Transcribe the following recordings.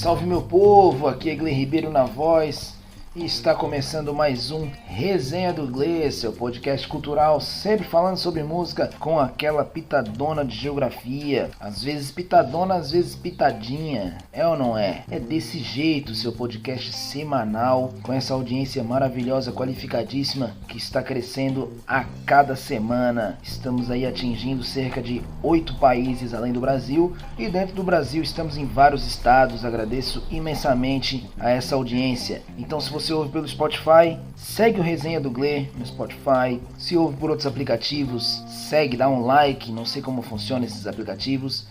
Salve meu povo, aqui é Gley Ribeiro na voz e está começando mais um Resenha do Gley, seu podcast cultural, sempre falando sobre música com aquela pitadona de geografia, às vezes pitadona, às vezes pitadinha, é ou não é? É desse jeito, seu podcast semanal, com essa audiência maravilhosa, qualificadíssima, que está crescendo a cada semana. Estamos aí atingindo cerca de 8 países além do Brasil, e dentro do Brasil estamos em vários estados. Agradeço imensamente a essa audiência. Então, se você ouve pelo Spotify, segue o Resenha do Gley no Spotify. Se ouve por outros aplicativos, segue, dá um like. Não sei como funcionam esses aplicativos,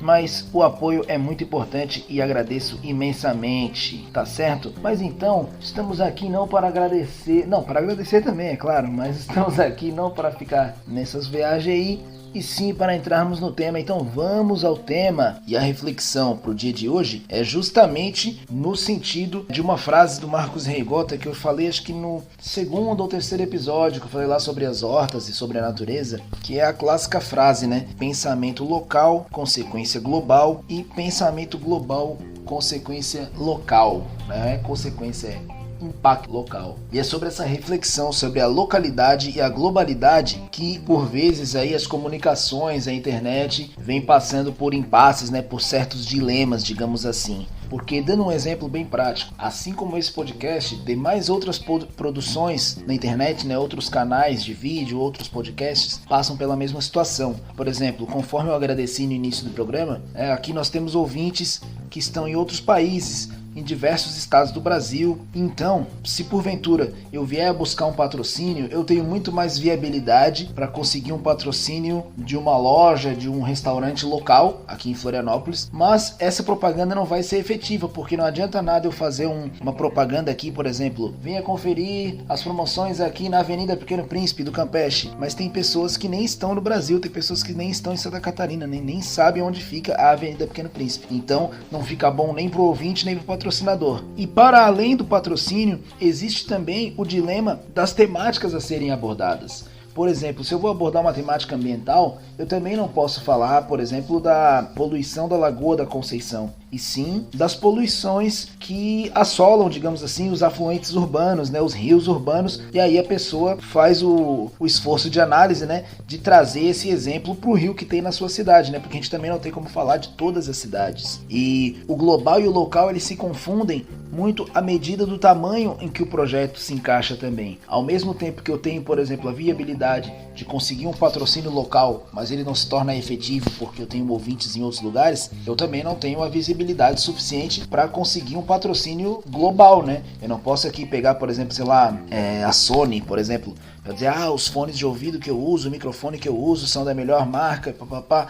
mas o apoio é muito importante e agradeço imensamente, tá certo? Mas então, estamos aqui não para agradecer, não, para agradecer também, é claro, mas estamos aqui não para ficar nessas viagens aí, e sim para entrarmos no tema. Então vamos ao tema, e a reflexão para o dia de hoje é justamente no sentido de uma frase do Marcos Reigota que eu falei acho que no segundo ou terceiro episódio, que eu falei lá sobre as hortas e sobre a natureza, que é a clássica frase, né? Pensamento local, consequência global, e pensamento global, consequência local, né? Consequência impacto local. E é sobre essa reflexão sobre a localidade e a globalidade que por vezes aí as comunicações, a internet vem passando por impasses, né, por certos dilemas, digamos assim. Porque, dando um exemplo bem prático, assim como esse podcast, demais outras produções na internet, né, outros canais de vídeo, outros podcasts, passam pela mesma situação. Por exemplo, conforme eu agradeci no início do programa, aqui nós temos ouvintes que estão em outros países, em diversos estados do Brasil. Então, se porventura eu vier buscar um patrocínio, eu tenho muito mais viabilidade para conseguir um patrocínio de uma loja, de um restaurante local aqui em Florianópolis, mas essa propaganda não vai ser efetiva, porque não adianta nada eu fazer uma propaganda aqui, por exemplo, venha conferir as promoções aqui na Avenida Pequeno Príncipe do Campeche, mas tem pessoas que nem estão no Brasil, tem pessoas que nem estão em Santa Catarina, nem sabem onde fica a Avenida Pequeno Príncipe, então não fica bom nem pro ouvinte, nem pro patrocinador. E para além do patrocínio, existe também o dilema das temáticas a serem abordadas. Por exemplo, se eu vou abordar uma temática ambiental, eu também não posso falar, por exemplo, da poluição da Lagoa da Conceição, e sim das poluições que assolam, digamos assim, os afluentes urbanos, né, os rios urbanos, e aí a pessoa faz o esforço de análise, né, de trazer esse exemplo para o rio que tem na sua cidade, né, porque a gente também não tem como falar de todas as cidades. E o global e o local, eles se confundem muito à medida do tamanho em que o projeto se encaixa também. Ao mesmo tempo que eu tenho, por exemplo, a viabilidade de conseguir um patrocínio local, mas ele não se torna efetivo porque eu tenho ouvintes em outros lugares, eu também não tenho a visibilidade suficiente para conseguir um patrocínio global, né? Eu não posso aqui pegar, por exemplo, sei lá, a Sony, por exemplo, para dizer, os fones de ouvido que eu uso, o microfone que eu uso são da melhor marca,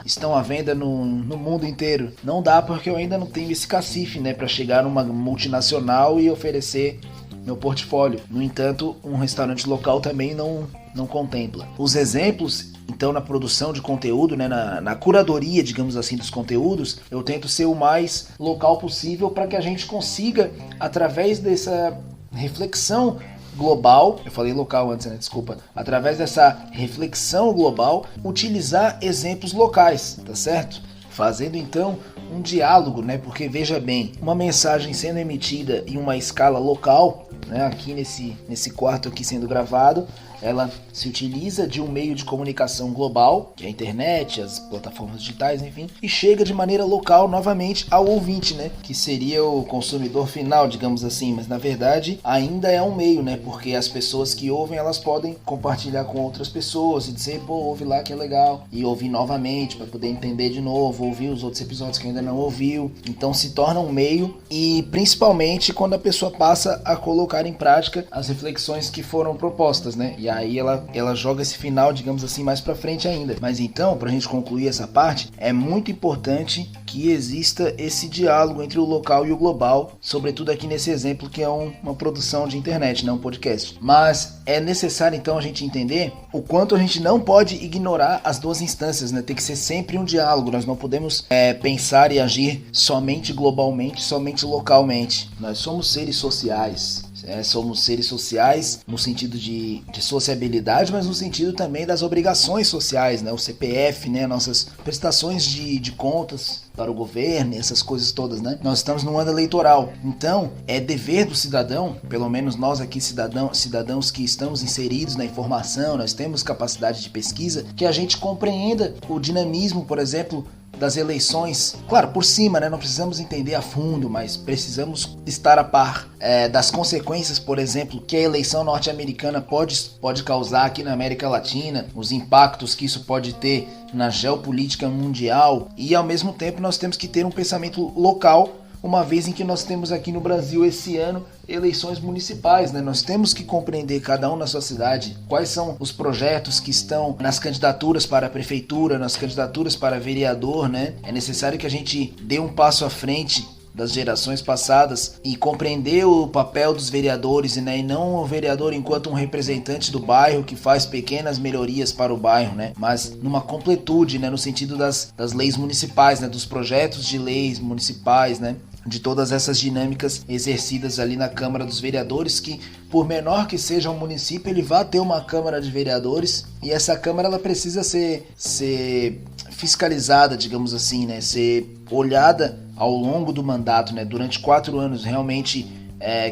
estão à venda no mundo inteiro. Não dá, porque eu ainda não tenho esse cacife, né, para chegar numa multinacional e oferecer meu portfólio. No entanto, um restaurante local também não contempla. Os exemplos, então, na produção de conteúdo, né, na curadoria, digamos assim, dos conteúdos, eu tento ser o mais local possível para que a gente consiga, através dessa reflexão global, eu falei local antes, né? Desculpa. Através dessa reflexão global, utilizar exemplos locais, tá certo? Fazendo então um diálogo, né? Porque veja bem, uma mensagem sendo emitida em uma escala local, né? Aqui nesse quarto aqui sendo gravado, ela se utiliza de um meio de comunicação global, que é a internet, as plataformas digitais, enfim, e chega de maneira local novamente ao ouvinte, né? Que seria o consumidor final, digamos assim, mas na verdade ainda é um meio, né? Porque as pessoas que ouvem, elas podem compartilhar com outras pessoas e dizer, ouve lá que é legal, e ouvir novamente para poder entender de novo, ouvir os outros episódios que ainda não ouviu. Então se torna um meio, e principalmente quando a pessoa passa a colocar em prática as reflexões que foram propostas, né? E aí ela joga esse final, digamos assim, mais pra frente ainda. Mas então, pra gente concluir essa parte, é muito importante que exista esse diálogo entre o local e o global, sobretudo aqui nesse exemplo que é uma produção de internet, não um podcast. Mas é necessário então a gente entender o quanto a gente não pode ignorar as duas instâncias, né? Tem que ser sempre um diálogo, nós não podemos pensar e agir somente globalmente, somente localmente. Nós somos seres sociais, somos seres sociais no sentido de sociabilidade, mas no sentido também das obrigações sociais, né? O CPF, né? Nossas prestações de contas para o governo, essas coisas todas, né? Nós estamos no ano eleitoral, então é dever do cidadão, pelo menos nós aqui cidadãos que estamos inseridos na informação, nós temos capacidade de pesquisa, que a gente compreenda o dinamismo, por exemplo, das eleições, claro, por cima, né? Não precisamos entender a fundo, mas precisamos estar a par das consequências, por exemplo, que a eleição norte-americana pode causar aqui na América Latina, os impactos que isso pode ter na geopolítica mundial, e ao mesmo tempo nós temos que ter um pensamento local, uma vez em que nós temos aqui no Brasil esse ano eleições municipais, né? Nós temos que compreender, cada um na sua cidade, quais são os projetos que estão nas candidaturas para a prefeitura, nas candidaturas para vereador, né? É necessário que a gente dê um passo à frente das gerações passadas e compreender o papel dos vereadores, né? E não o vereador enquanto um representante do bairro que faz pequenas melhorias para o bairro, né? Mas numa completude, né? No sentido das leis municipais, né? Dos projetos de leis municipais, né? De todas essas dinâmicas exercidas ali na Câmara dos Vereadores, que por menor que seja um município, ele vai ter uma Câmara de Vereadores, e essa Câmara ela precisa ser fiscalizada, digamos assim, né? Ser olhada ao longo do mandato, né? Durante 4 anos, realmente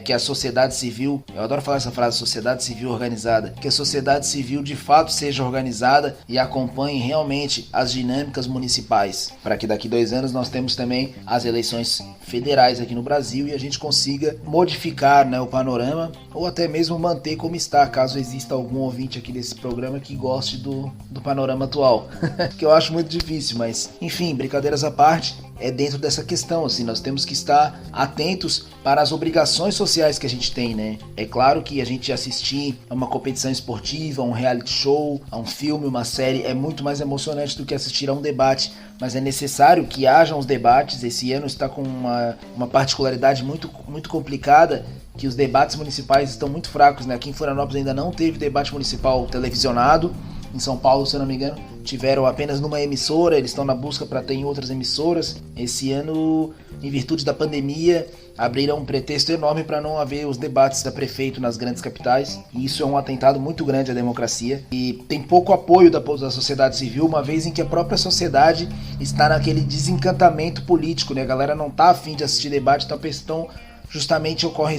que a sociedade civil, eu adoro falar essa frase, sociedade civil organizada, que a sociedade civil de fato seja organizada e acompanhe realmente as dinâmicas municipais, para que daqui 2 anos nós temos também as eleições federais aqui no Brasil e a gente consiga modificar, né, o panorama, ou até mesmo manter como está, caso exista algum ouvinte aqui desse programa que goste do panorama atual, que eu acho muito difícil, mas enfim, brincadeiras à parte, é dentro dessa questão, assim, nós temos que estar atentos para as obrigações sociais que a gente tem, né? É claro que a gente assistir a uma competição esportiva, a um reality show, a um filme, uma série, é muito mais emocionante do que assistir a um debate, mas é necessário que hajam os debates. Esse ano está com uma particularidade muito, muito complicada, que os debates municipais estão muito fracos, né? Aqui em Florianópolis ainda não teve debate municipal televisionado. Em São Paulo, se eu não me engano, tiveram apenas numa emissora, eles estão na busca para ter em outras emissoras. Esse ano, em virtude da pandemia, abriram um pretexto enorme para não haver os debates da prefeito nas grandes capitais. E isso é um atentado muito grande à democracia. E tem pouco apoio da sociedade civil, uma vez em que a própria sociedade está naquele desencantamento político, né? A galera não tá afim de assistir debate, então justamente ocorre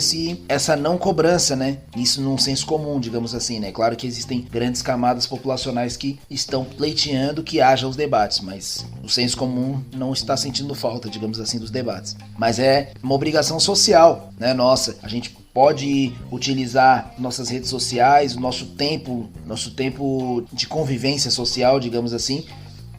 essa não cobrança, né? Isso num senso comum, digamos assim, né? Claro que existem grandes camadas populacionais que estão pleiteando que haja os debates, mas o senso comum não está sentindo falta, digamos assim, dos debates. Mas é uma obrigação social, né? Nossa, a gente pode utilizar nossas redes sociais, o nosso tempo de convivência social, digamos assim,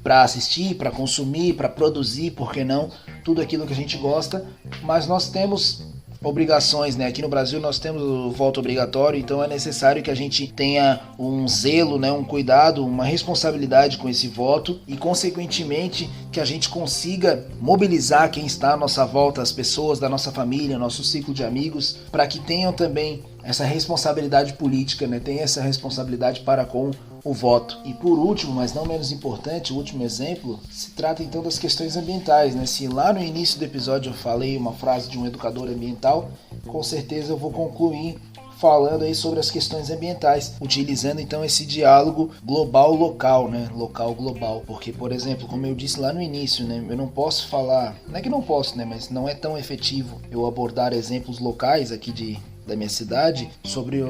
para assistir, para consumir, para produzir, por que não, tudo aquilo que a gente gosta, mas nós temos obrigações, né? Aqui no Brasil nós temos o voto obrigatório, então é necessário que a gente tenha um zelo, né? Um cuidado, uma responsabilidade com esse voto e, consequentemente, que a gente consiga mobilizar quem está à nossa volta, as pessoas da nossa família, nosso ciclo de amigos, para que tenham também essa responsabilidade política, né? Tem essa responsabilidade para com o voto. E por último, mas não menos importante, o último exemplo, se trata então das questões ambientais, né? Se lá no início do episódio eu falei uma frase de um educador ambiental, com certeza eu vou concluir falando aí sobre as questões ambientais, utilizando então esse diálogo global-local, né? Local-global. Porque, por exemplo, como eu disse lá no início, né? Eu não posso falar, não é que não posso, né? Mas não é tão efetivo eu abordar exemplos locais aqui da minha cidade sobre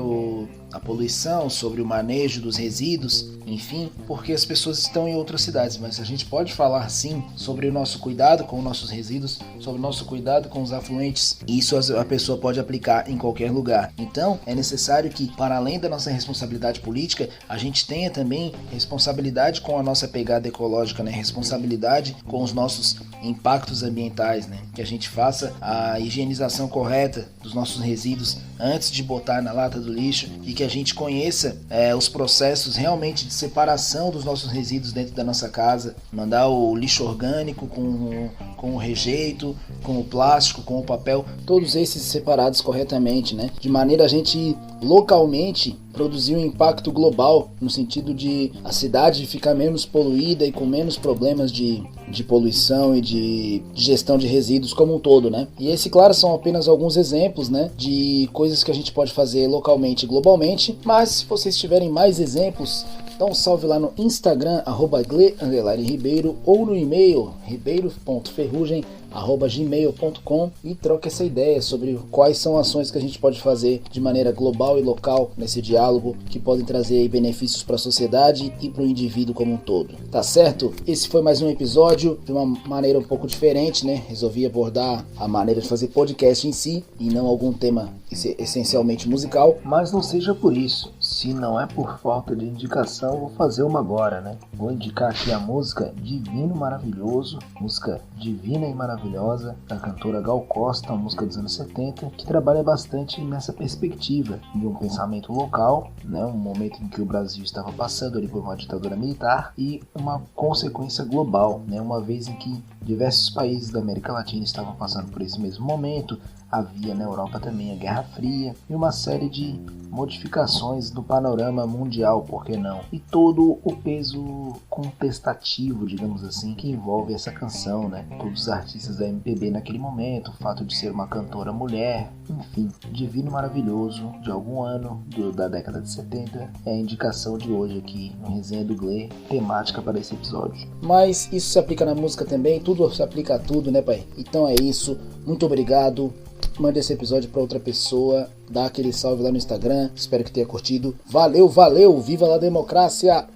a poluição, sobre o manejo dos resíduos, enfim, porque as pessoas estão em outras cidades, mas a gente pode falar sim sobre o nosso cuidado com os nossos resíduos, sobre o nosso cuidado com os afluentes, e isso a pessoa pode aplicar em qualquer lugar. Então, é necessário que, para além da nossa responsabilidade política, a gente tenha também responsabilidade com a nossa pegada ecológica, né? Responsabilidade com os nossos impactos ambientais, né? Que a gente faça a higienização correta dos nossos resíduos antes de botar na lata do lixo e que a gente conheça os processos realmente de separação dos nossos resíduos dentro da nossa casa, mandar o lixo orgânico com o rejeito, com o plástico, com o papel, todos esses separados corretamente, né? De maneira a gente localmente produzir um impacto global, no sentido de a cidade ficar menos poluída e com menos problemas de poluição e de gestão de resíduos como um todo, né? E esse, claro, são apenas alguns exemplos, né, de coisas que a gente pode fazer localmente e globalmente, mas se vocês tiverem mais exemplos, dá um salve lá no Instagram, @gle_ribeiro, ou no e-mail, ribeiro.ferrugem@gmail.com, e troca essa ideia sobre quais são ações que a gente pode fazer de maneira global e local nesse diálogo, que podem trazer aí benefícios para a sociedade e para o indivíduo como um todo. Tá certo? Esse foi mais um episódio de uma maneira um pouco diferente, né? Resolvi abordar a maneira de fazer podcast em si e não algum tema essencialmente musical. Mas não seja por isso. Se não é por falta de indicação, vou fazer uma agora, né? Vou indicar aqui a música Divino Maravilhoso, música divina e maravilhosa, da cantora Gal Costa, uma música dos anos 70, que trabalha bastante nessa perspectiva de um pensamento local, né? Um momento em que o Brasil estava passando ali por uma ditadura militar e uma consequência global, né? Uma vez em que diversos países da América Latina estavam passando por esse mesmo momento. Havia na Europa também a Guerra Fria e uma série de modificações do panorama mundial, por que não? E todo o peso contestativo, digamos assim, que envolve essa canção, né? Todos os artistas da MPB naquele momento, o fato de ser uma cantora mulher, enfim, Divino Maravilhoso, de algum ano da década de 70, é a indicação de hoje aqui no Resenha do Gle, temática para esse episódio. Mas isso se aplica na música também, tudo se aplica a tudo, né, pai? Então é isso, muito obrigado. Mande esse episódio para outra pessoa, dá aquele salve lá no Instagram, espero que tenha curtido. Valeu, viva a democracia!